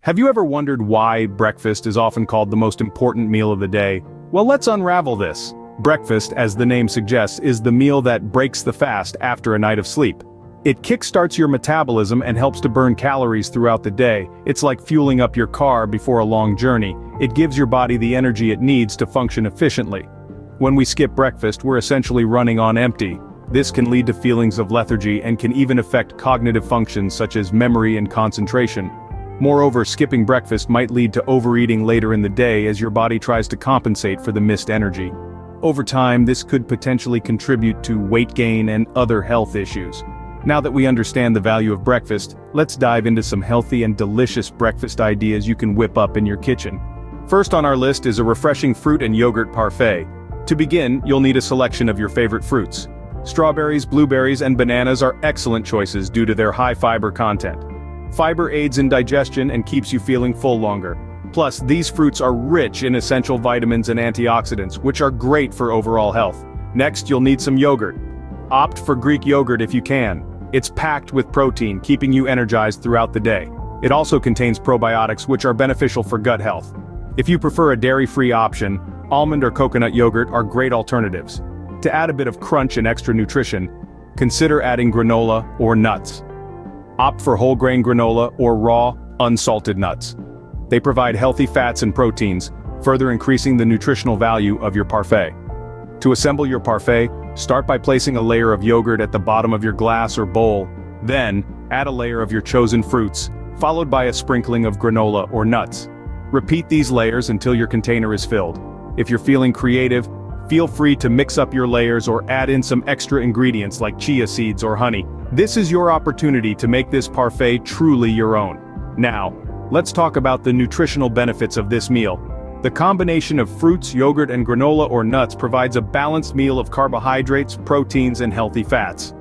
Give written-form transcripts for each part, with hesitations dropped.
Have you ever wondered why breakfast is often called the most important meal of the day? Well, let's unravel this. Breakfast, as the name suggests, is the meal that breaks the fast after a night of sleep. It kickstarts your metabolism and helps to burn calories throughout the day. It's like fueling up your car before a long journey. It gives your body the energy it needs to function efficiently. When we skip breakfast, we're essentially running on empty. This can lead to feelings of lethargy and can even affect cognitive functions such as memory and concentration. Moreover, skipping breakfast might lead to overeating later in the day as your body tries to compensate for the missed energy. Over time, this could potentially contribute to weight gain and other health issues. Now that we understand the value of breakfast, let's dive into some healthy and delicious breakfast ideas you can whip up in your kitchen. First on our list is a refreshing fruit and yogurt parfait. To begin, you'll need a selection of your favorite fruits. Strawberries, blueberries, and bananas are excellent choices due to their high fiber content. Fiber aids in digestion and keeps you feeling full longer. Plus, these fruits are rich in essential vitamins and antioxidants, which are great for overall health. Next, you'll need some yogurt. Opt for Greek yogurt if you can. It's packed with protein, keeping you energized throughout the day. It also contains probiotics, which are beneficial for gut health. If you prefer a dairy-free option, almond or coconut yogurt are great alternatives. To add a bit of crunch and extra nutrition, consider adding granola or nuts. Opt for whole grain granola or raw, unsalted nuts. They provide healthy fats and proteins, further increasing the nutritional value of your parfait. To assemble your parfait, start by placing a layer of yogurt at the bottom of your glass or bowl. Then, add a layer of your chosen fruits, followed by a sprinkling of granola or nuts. Repeat these layers until your container is filled. If you're feeling creative, feel free to mix up your layers or add in some extra ingredients like chia seeds or honey. This is your opportunity to make this parfait truly your own. Now, let's talk about the nutritional benefits of this meal. The combination of fruits, yogurt, and granola or nuts provides a balanced meal of carbohydrates, proteins, and healthy fats.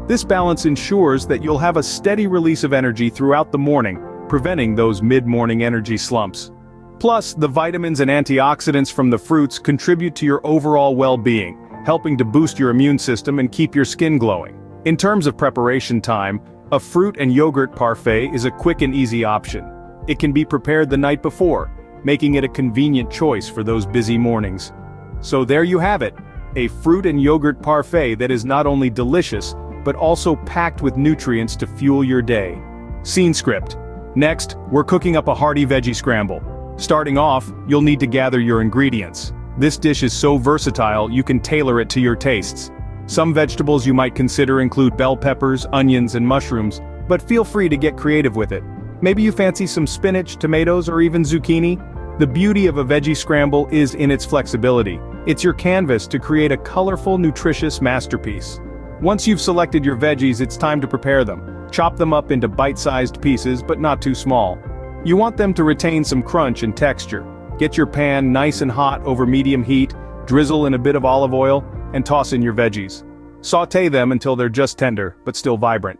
This balance ensures that you'll have a steady release of energy throughout the morning, preventing those mid-morning energy slumps. Plus, the vitamins and antioxidants from the fruits contribute to your overall well-being, helping to boost your immune system and keep your skin glowing. In terms of preparation time, a fruit and yogurt parfait is a quick and easy option. It can be prepared the night before, making it a convenient choice for those busy mornings. So there you have it, a fruit and yogurt parfait that is not only delicious, but also packed with nutrients to fuel your day. Scene script. Next, we're cooking up a hearty veggie scramble. Starting off, you'll need to gather your ingredients. This dish is so versatile you can tailor it to your tastes. Some vegetables you might consider include bell peppers, onions, and mushrooms, but feel free to get creative with it. Maybe you fancy some spinach, tomatoes, or even zucchini? The beauty of a veggie scramble is in its flexibility. It's your canvas to create a colorful, nutritious masterpiece. Once you've selected your veggies, it's time to prepare them. Chop them up into bite-sized pieces, but not too small. You want them to retain some crunch and texture. Get your pan nice and hot over medium heat, drizzle in a bit of olive oil, and toss in your veggies. Sauté them until they're just tender, but still vibrant.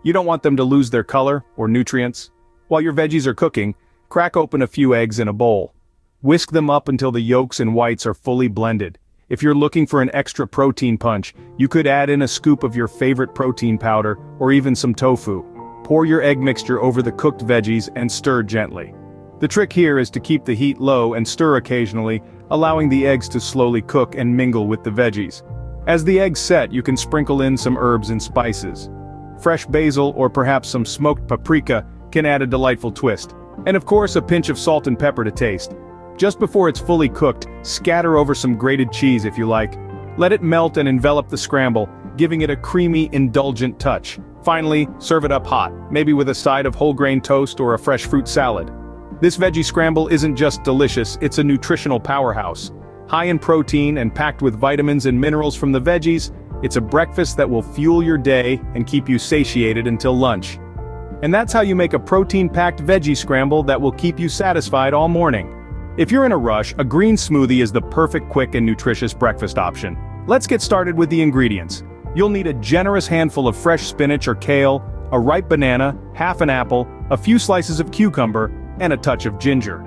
You don't want them to lose their color or nutrients. While your veggies are cooking, crack open a few eggs in a bowl. Whisk them up until the yolks and whites are fully blended. If you're looking for an extra protein punch, you could add in a scoop of your favorite protein powder or even some tofu. Pour your egg mixture over the cooked veggies and stir gently. The trick here is to keep the heat low and stir occasionally, allowing the eggs to slowly cook and mingle with the veggies. As the eggs set, you can sprinkle in some herbs and spices. Fresh basil or perhaps some smoked paprika can add a delightful twist. And of course, a pinch of salt and pepper to taste. Just before it's fully cooked, scatter over some grated cheese if you like. Let it melt and envelop the scramble, giving it a creamy, indulgent touch. Finally, serve it up hot, maybe with a side of whole grain toast or a fresh fruit salad. This veggie scramble isn't just delicious, it's a nutritional powerhouse. High in protein and packed with vitamins and minerals from the veggies, it's a breakfast that will fuel your day and keep you satiated until lunch. And that's how you make a protein-packed veggie scramble that will keep you satisfied all morning. If you're in a rush, a green smoothie is the perfect quick and nutritious breakfast option. Let's get started with the ingredients. You'll need a generous handful of fresh spinach or kale, a ripe banana, half an apple, a few slices of cucumber, and a touch of ginger.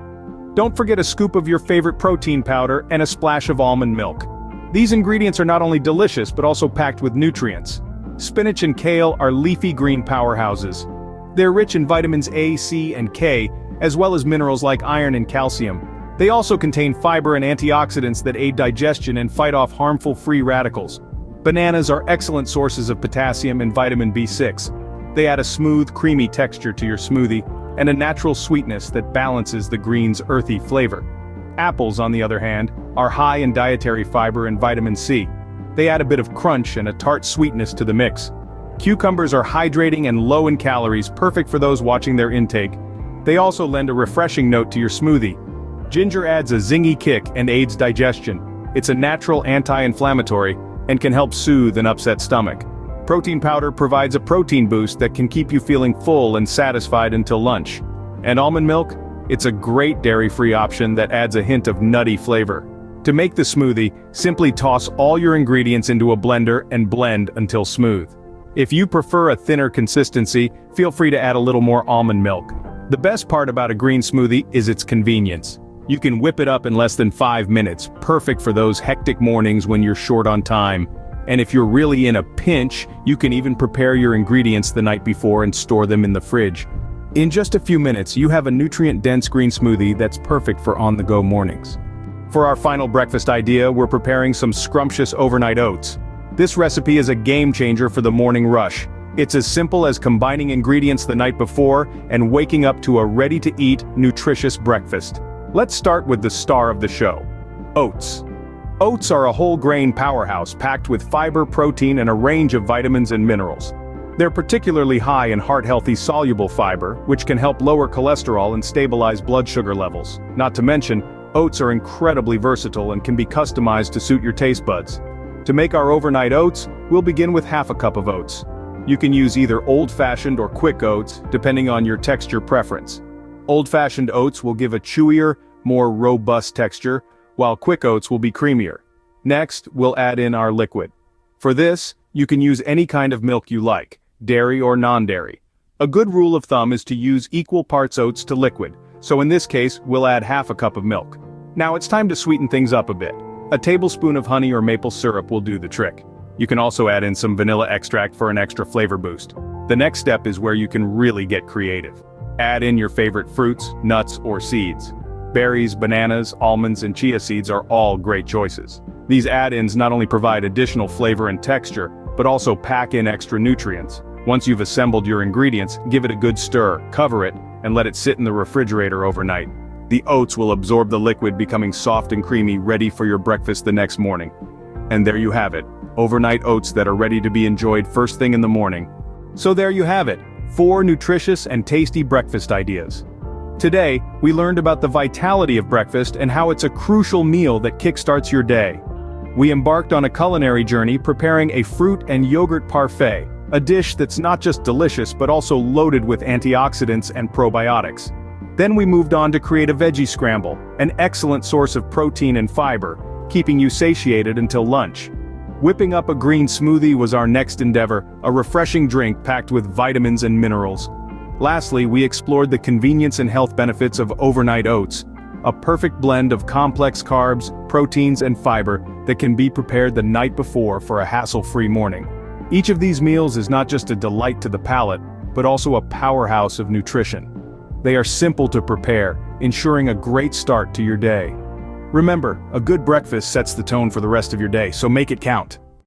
Don't forget a scoop of your favorite protein powder and a splash of almond milk. These ingredients are not only delicious but also packed with nutrients. Spinach and kale are leafy green powerhouses. They're rich in vitamins A, C, and K, as well as minerals like iron and calcium. They also contain fiber and antioxidants that aid digestion and fight off harmful free radicals. Bananas are excellent sources of potassium and vitamin B6. They add a smooth, creamy texture to your smoothie, and a natural sweetness that balances the green's earthy flavor. Apples, on the other hand, are high in dietary fiber and vitamin C. They add a bit of crunch and a tart sweetness to the mix. Cucumbers are hydrating and low in calories, perfect for those watching their intake. They also lend a refreshing note to your smoothie. Ginger adds a zingy kick and aids digestion. It's a natural anti-inflammatory and can help soothe an upset stomach. Protein powder provides a protein boost that can keep you feeling full and satisfied until lunch. And almond milk? It's a great dairy-free option that adds a hint of nutty flavor. To make the smoothie, simply toss all your ingredients into a blender and blend until smooth. If you prefer a thinner consistency, feel free to add a little more almond milk. The best part about a green smoothie is its convenience. You can whip it up in less than 5 minutes, perfect for those hectic mornings when you're short on time. And if you're really in a pinch, you can even prepare your ingredients the night before and store them in the fridge. In just a few minutes, you have a nutrient-dense green smoothie that's perfect for on-the-go mornings. For our final breakfast idea, we're preparing some scrumptious overnight oats. This recipe is a game-changer for the morning rush. It's as simple as combining ingredients the night before and waking up to a ready-to-eat, nutritious breakfast. Let's start with the star of the show: oats. Oats are a whole-grain powerhouse packed with fiber, protein, and a range of vitamins and minerals. They're particularly high in heart-healthy soluble fiber, which can help lower cholesterol and stabilize blood sugar levels. Not to mention, oats are incredibly versatile and can be customized to suit your taste buds. To make our overnight oats, we'll begin with half a cup of oats. You can use either old-fashioned or quick oats, depending on your texture preference. Old-fashioned oats will give a chewier, more robust texture, while quick oats will be creamier. Next, we'll add in our liquid. For this, you can use any kind of milk you like, dairy or non-dairy. A good rule of thumb is to use equal parts oats to liquid, so in this case, we'll add half a cup of milk. Now it's time to sweeten things up a bit. A tablespoon of honey or maple syrup will do the trick. You can also add in some vanilla extract for an extra flavor boost. The next step is where you can really get creative. Add in your favorite fruits, nuts, or seeds. Berries, bananas, almonds, and chia seeds are all great choices. These add-ins not only provide additional flavor and texture, but also pack in extra nutrients. Once you've assembled your ingredients, give it a good stir, cover it, and let it sit in the refrigerator overnight. The oats will absorb the liquid, becoming soft and creamy, ready for your breakfast the next morning. And there you have it, overnight oats that are ready to be enjoyed first thing in the morning. So there you have it, 4 nutritious and tasty breakfast ideas. Today, we learned about the vitality of breakfast and how it's a crucial meal that kickstarts your day. We embarked on a culinary journey preparing a fruit and yogurt parfait, a dish that's not just delicious but also loaded with antioxidants and probiotics. Then we moved on to create a veggie scramble, an excellent source of protein and fiber, keeping you satiated until lunch. Whipping up a green smoothie was our next endeavor, a refreshing drink packed with vitamins and minerals. Lastly, we explored the convenience and health benefits of overnight oats, a perfect blend of complex carbs, proteins, and fiber that can be prepared the night before for a hassle-free morning. Each of these meals is not just a delight to the palate, but also a powerhouse of nutrition. They are simple to prepare, ensuring a great start to your day. Remember, a good breakfast sets the tone for the rest of your day, so make it count.